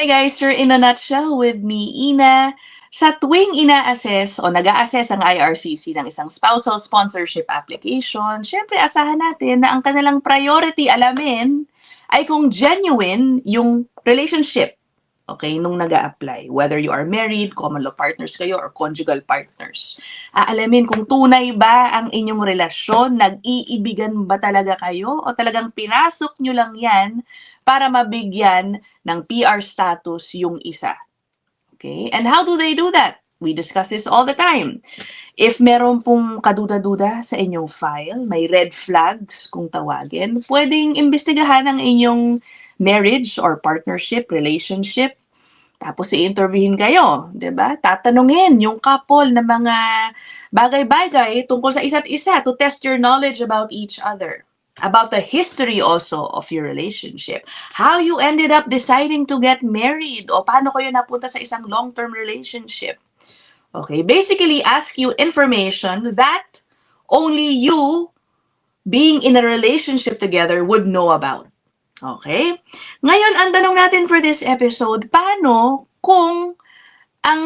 Hi guys, you're in a nutshell with me, Ina. Sa tuwing ina-assess o nag-a-assess ang IRCC ng isang spousal sponsorship application, syempre asahan natin na ang kanilang priority alamin ay kung genuine yung relationship. Okay, nung nag-a-apply. Whether you are married, common law partners kayo, or conjugal partners. Aalamin kung tunay ba ang inyong relasyon, nag-iibigan ba talaga kayo, o talagang pinasok nyo lang yan para mabigyan ng PR status yung isa. Okay? And how do they do that? We discuss this all the time. If meron pong kaduda-duda sa inyong file, may red flags kung tawagin, pwedeng imbestigahan ang inyong marriage or partnership, relationship. Tapos i-interviewin kayo, 'di ba? Tatanungin yung couple ng mga bagay-bagay tungkol sa isa't isa to test your knowledge about each other. About the history also of your relationship. How you ended up deciding to get married o paano kayo napunta sa isang long-term relationship. Okay, basically ask you information that only you being in a relationship together would know about. Okay? Ngayon, ang tanong natin for this episode, paano kung ang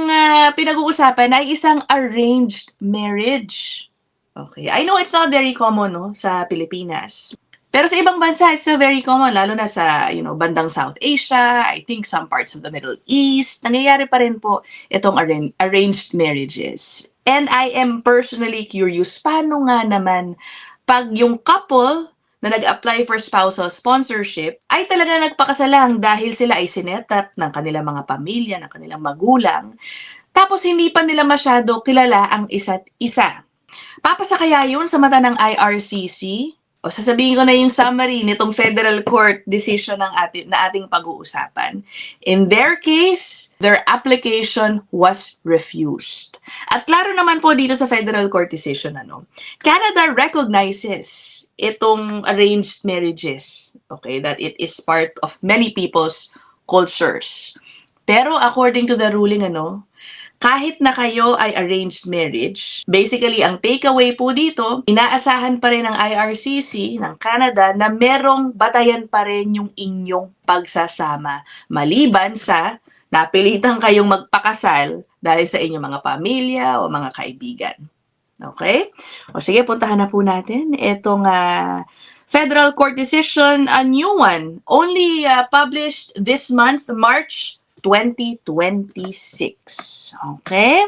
pinag-uusapan ay isang arranged marriage? Okay. I know it's not very common no, sa Pilipinas. Pero sa ibang bansa, it's still very common, lalo na sa, bandang South Asia, I think some parts of the Middle East, nangyayari pa rin po itong arranged marriages. And I am personally curious, paano nga naman pag yung couple na nag-apply for spousal sponsorship ay talaga nagpakasalang dahil sila ay sinetat ng kanilang mga pamilya, ng kanilang magulang, tapos hindi pa nila masyado kilala ang isa't isa. Papasa kaya yun sa mata ng IRCC? O sasabihin ko na yung summary nitong federal court decision na ating pag-uusapan. In their case, their application was refused. At klaro naman po dito sa federal court decision, Canada recognizes itong arranged marriages, okay, that it is part of many people's cultures. Pero according to the ruling, kahit na kayo ay arranged marriage, basically ang takeaway po dito, inaasahan pa rin ng IRCC ng Canada na merong batayan pa rin yung inyong pagsasama. Maliban sa napilitan kayong magpakasal dahil sa inyong mga pamilya o mga kaibigan. Okay? O sige, puntahan na po natin itong federal court decision, a new one, only published this month, March 2026. Okay?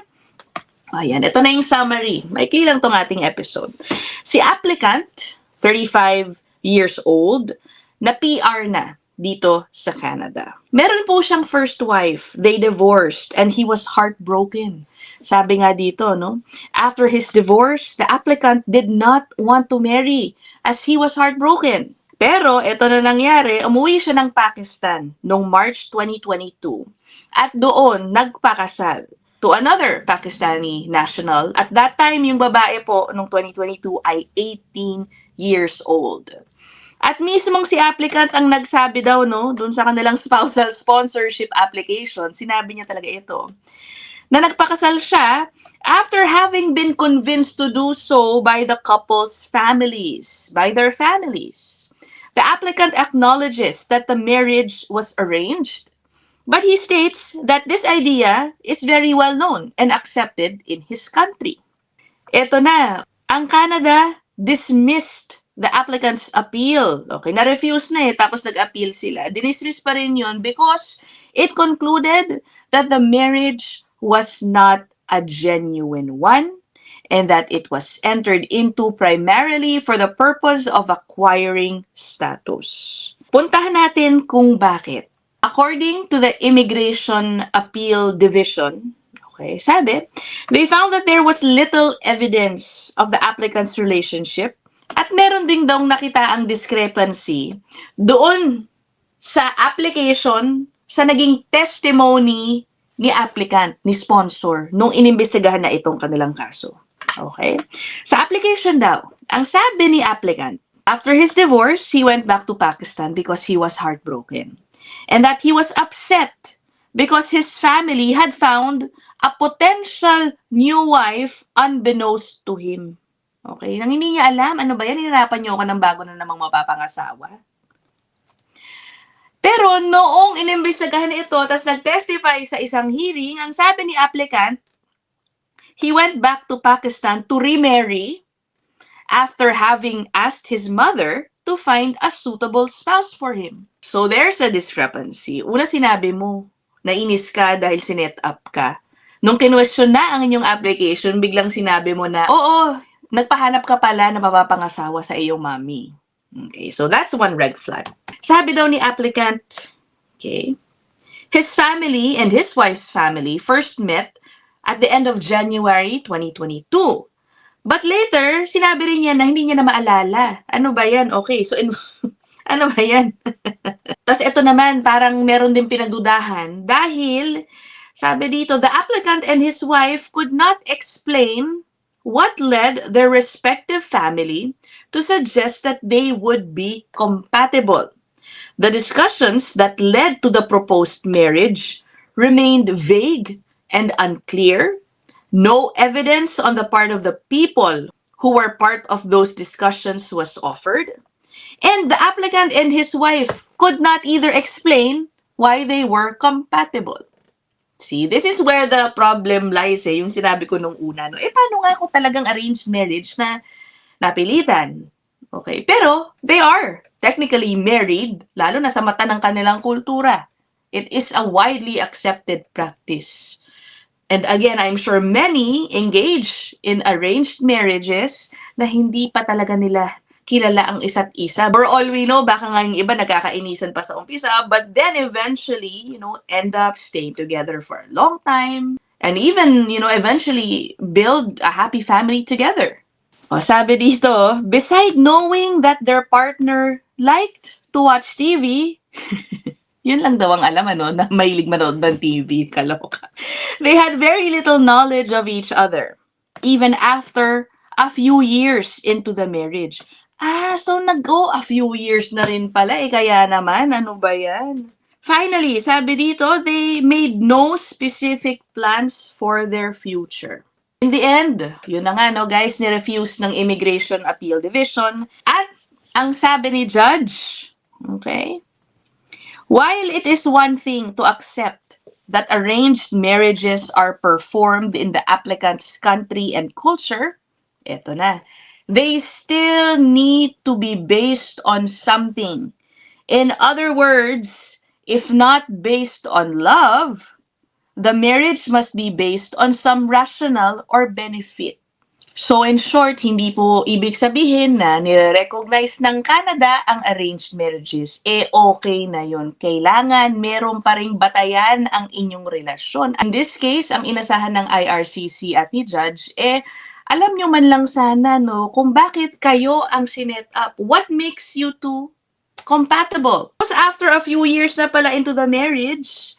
Ayan, ito na yung summary. May kilang tong ating episode. Si applicant, 35 years old, na PR na dito sa Canada. Meron po siyang first wife. They divorced and he was heartbroken. Sabi nga dito, After his divorce, the applicant did not want to marry as he was heartbroken. Pero ito na nangyari, umuwi siya ng Pakistan noong March 2022 at doon nagpakasal to another Pakistani national. At that time, yung babae po noong 2022 ay 18 years old. At mismong si applicant ang nagsabi daw, dun sa kanilang spousal sponsorship application, sinabi niya talaga ito, na nagpakasal siya after having been convinced to do so by the couple's families, by their families. The applicant acknowledges that the marriage was arranged, but he states that this idea is very well known and accepted in his country. Ito na, ang Canada dismissed the applicant's appeal. Okay, na-refuse na tapos nag-appeal sila. Dinismiss pa rin yun because it concluded that the marriage was not a genuine one and that it was entered into primarily for the purpose of acquiring status. Puntahan natin kung bakit. According to the Immigration Appeal Division, okay, sabi, they found that there was little evidence of the applicant's relationship at meron ding daw nakita ang discrepancy doon sa application sa naging testimony ni applicant, ni sponsor, nung inimbestigahan na itong kanilang kaso. Okay? Sa application daw, ang sabi ni applicant, after his divorce, he went back to Pakistan because he was heartbroken. And that he was upset because his family had found a potential new wife unbeknownst to him. Okay? Nang hindi niya alam, ano ba yan? Hinirapan niyo ako ng bago na namang mapapangasawa. Pero noong inimbestigahan ito, tas nag-testify sa isang hearing, ang sabi ni applicant, he went back to Pakistan to remarry after having asked his mother to find a suitable spouse for him. So there's a discrepancy. Una sinabi mo, nainis ka dahil sinet up ka. Nung kinwestiyon na ang inyong application, biglang sinabi mo na, oo, nagpahanap ka pala na mapapangasawa sa iyong mommy. Okay, so that's one red flag. Sabi daw ni applicant, okay, his family and his wife's family first met at the end of January 2022. But later, sinabi rin niya na hindi niya na maalala. Ano ba yan? Okay, so ano ba yan? Tapos ito naman, parang meron din pinagdudahan dahil sabi dito, the applicant and his wife could not explain what led their respective family to suggest that they would be compatible. The discussions that led to the proposed marriage remained vague and unclear. No evidence on the part of the people who were part of those discussions was offered. And the applicant and his wife could not either explain why they were compatible. See, this is where the problem lies yung sinabi ko nung una. No? Paano nga kung talagang arranged marriage na napilitan? Okay, pero they are technically married, lalo na sa mata ng kanilang kultura. It is a widely accepted practice. And again, I'm sure many engage in arranged marriages na hindi pa talaga nila kilala ang isa't isa. For all we know, baka nga yung iba nagkakainisan pa sa umpisa, but then eventually, end up staying together for a long time, and even, eventually build a happy family together. O, sabi dito, beside knowing that their partner liked to watch TV, yun lang daw ang alam, na mahilig manood ng TV, kaloka. They had very little knowledge of each other, even after a few years into the marriage. So nag-go a few years na rin pala, kaya naman, ano ba yan? Finally, sabi dito, they made no specific plans for their future. In the end, yun na nga, guys, ni-refuse ng Immigration Appeal Division. At ang sabi ni Judge, okay, while it is one thing to accept that arranged marriages are performed in the applicant's country and culture, eto na, they still need to be based on something. In other words, if not based on love, the marriage must be based on some rationale or benefit. So in short, hindi po ibig sabihin na nire-recognize ng Canada ang arranged marriages. Okay na yun. Kailangan meron pa ring batayan ang inyong relasyon. In this case, ang inasahan ng IRCC at ni Judge, alam nyo man lang sana, kung bakit kayo ang sinet up. What makes you two compatible? Because after a few years na pala into the marriage,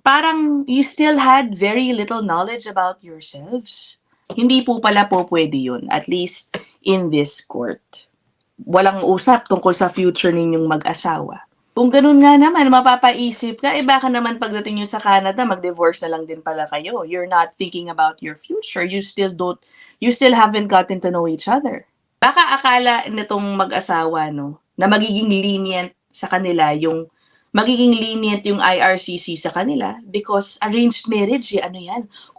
parang you still had very little knowledge about yourselves. Hindi po pala po pwede yun, at least in this court. Walang usap tungkol sa future ninyong mag-asawa. Kung ganun nga naman, mapapaisip ka, baka naman pagdating nyo sa Canada, mag-divorce na lang din pala kayo. You're not thinking about your future. You still haven't gotten to know each other. Baka akala nitong mag-asawa, na magiging lenient sa kanila magiging lenient yung IRCC sa kanila because arranged marriage,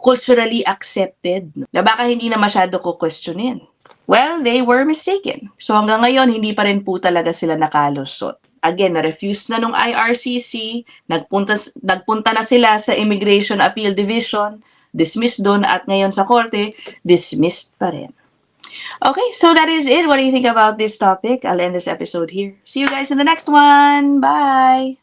culturally accepted. Na baka hindi na masyado ko questionin. Well, they were mistaken. So hanggang ngayon, hindi pa rin po talaga sila nakalusot. Again, na-refuse na nung IRCC, nagpunta na sila sa Immigration Appeal Division, dismissed doon, at ngayon sa korte, dismissed pa rin. Okay, so that is it. What do you think about this topic? I'll end this episode here. See you guys in the next one. Bye!